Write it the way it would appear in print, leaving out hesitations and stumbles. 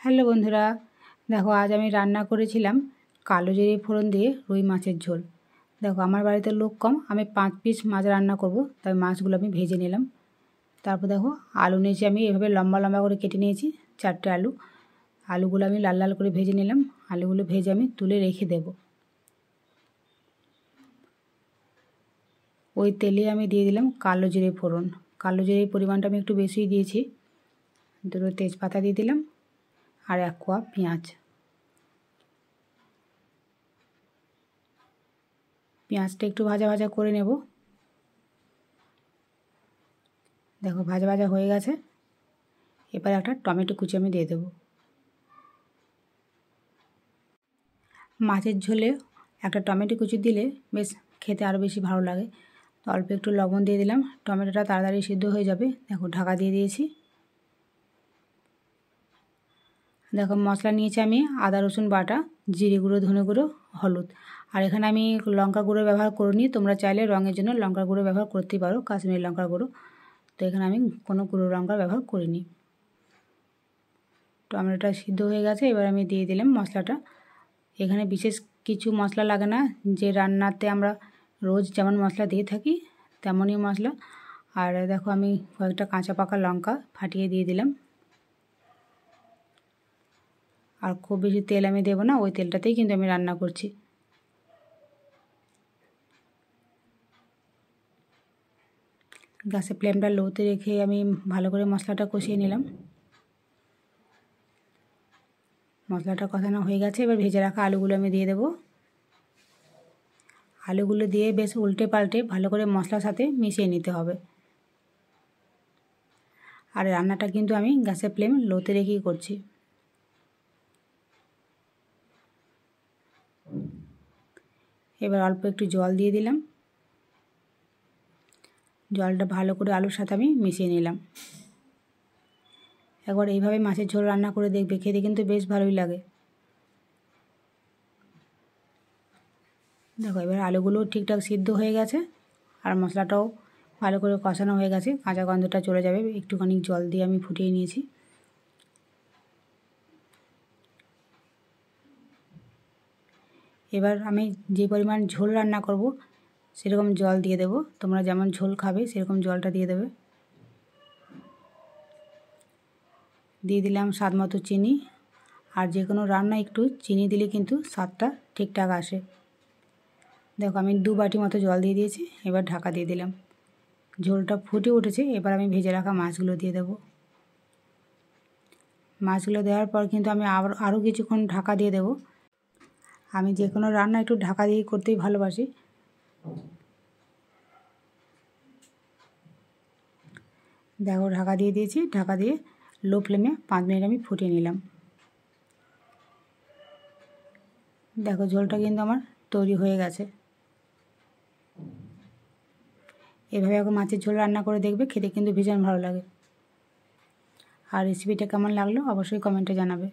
Hello বন্ধুরা, দেখো আজ আমি রান্না করেছিলাম কালো জিরে ফোড়ন দিয়ে রুই মাছের ঝোল। দেখো আমার বাড়িতে লোক কম, আমি 5 পিস মাছ রান্না করব, তাই মাছগুলো আমি ভেজে নিলাম। তারপর দেখো আলু নিয়েছি, আমি এভাবে লম্বা লম্বা করে কেটে নিয়েছি 4টে আলু। আলুগুলো আমি লাল লাল করে ভেজে নিলাম। আলুগুলো ভেজে আমি তুলে রেখে দেব। ওই তেলে আমি দিয়ে দিলাম কালো জিরে ফোড়ন। কালো জিরের পরিমাণটা আমি একটু বেশিই দিয়েছি। 2টো তেজপাতা দিয়ে দিলাম আর 1 কোয়া পেঁয়াজ। পেঁয়াজটা একটু ভাজা ভাজা করে নেব। দেখো ভাজা ভাজা হয়ে গেছে। এবার একটা টমেটো কুচি আমি দিয়ে দেব। মাছের ঝোলে একটা টমেটো কুচি দিলে বেশ খেতে আরও বেশি ভালো লাগে। তো অল্প একটু লবণ দিয়ে দিলাম, টমেটোটা তাড়াতাড়ি সিদ্ধ হয়ে যাবে। দেখো ঢাকা দিয়ে দিয়েছি। দেখো মশলা নিয়েছি আমি আদা রসুন বাটা, জিরে গুঁড়ো, ধনে গুঁড়ো, হলুদ। আর এখানে আমি লঙ্কা গুঁড়ো ব্যবহার করিনি, তোমরা চাইলে রঙের জন্য লঙ্কা গুঁড়ো ব্যবহার করতেই পারো, কাশ্মীরি লঙ্কা গুঁড়ো। তো এখানে আমি কোনো গুঁড়ো লঙ্কা ব্যবহার করিনি। টমেটোটা সিদ্ধ হয়ে গেছে, এবার আমি দিয়ে দিলাম মশলাটা। এখানে বিশেষ কিছু মশলা লাগে না, যে রান্নাতে আমরা রোজ যেমন মশলা দিয়ে থাকি তেমনই মশলা। আর দেখো আমি কয়েকটা কাঁচা পাকা লঙ্কা ফাটিয়ে দিয়ে দিলাম। আর খুব বেশি তেল আমি দেবো না, ওই তেলটাতেই কিন্তু আমি রান্না করছি। গ্যাসের ফ্লেমটা লোতে রেখে আমি ভালো করে মশলাটা কষিয়ে নিলাম। মশলাটা কষানো হয়ে গেছে, এবার ভেজে রাখা আলুগুলো আমি দিয়ে দেবো। আলুগুলো দিয়ে বেশ উল্টে পাল্টে ভালো করে মশলার সাথে মিশিয়ে নিতে হবে। আর রান্নাটা কিন্তু আমি গ্যাসের ফ্লেম লোতে রেখেই করছি। এবার অল্প একটু জল দিয়ে দিলাম। জলটা ভালো করে আলুর সাথে আমি মিশিয়ে নিলাম। একবার এইভাবে মাছের ঝোল রান্না করে দেখবে, খেতে কিন্তু বেশ ভালোই লাগে। দেখো এবার আলুগুলো ঠিকঠাক সিদ্ধ হয়ে গেছে আর মশলাটাও ভালো করে কষানো হয়ে গেছে, কাঁচা গন্ধটা চলে যাবে। একটুখানি জল দিয়ে আমি ফুটিয়ে নিয়েছি। এবার আমি যে পরিমাণ ঝোল রান্না করব সেরকম জল দিয়ে দেব। তোমরা যেমন ঝোল খাবে সেরকম জলটা দিয়ে দেবে। দিয়ে দিলাম স্বাদ মতো চিনি। আর যে কোনো রান্না একটু চিনি দিলে কিন্তু স্বাদটা ঠিকঠাক আসে। দেখো আমি 2 বাটি মতো জল দিয়ে দিয়েছি, এবার ঢাকা দিয়ে দিলাম। ঝোলটা ফুটে উঠেছে, এবার আমি ভেজে রাখা মাছগুলো দিয়ে দেব। মাছগুলো দেওয়ার পর কিন্তু আমি আরও কিছুক্ষণ ঢাকা দিয়ে দেব। আমি যে কোনো রান্না একটু ঢাকা দিয়ে করতেই ভালোবাসি। দেখো ঢাকা দিয়ে দিয়েছি, ঢাকা দিয়ে লো ফ্লেমে 5 মিনিট আমি ফুটিয়ে নিলাম। দেখো ঝোলটা কিন্তু আমার তৈরি হয়ে গেছে। এভাবে এখন মাছের ঝোল রান্না করে দেখবে, খেতে কিন্তু ভীষণ ভালো লাগে। আর রেসিপিটা কেমন লাগলো অবশ্যই কমেন্টে জানাবে।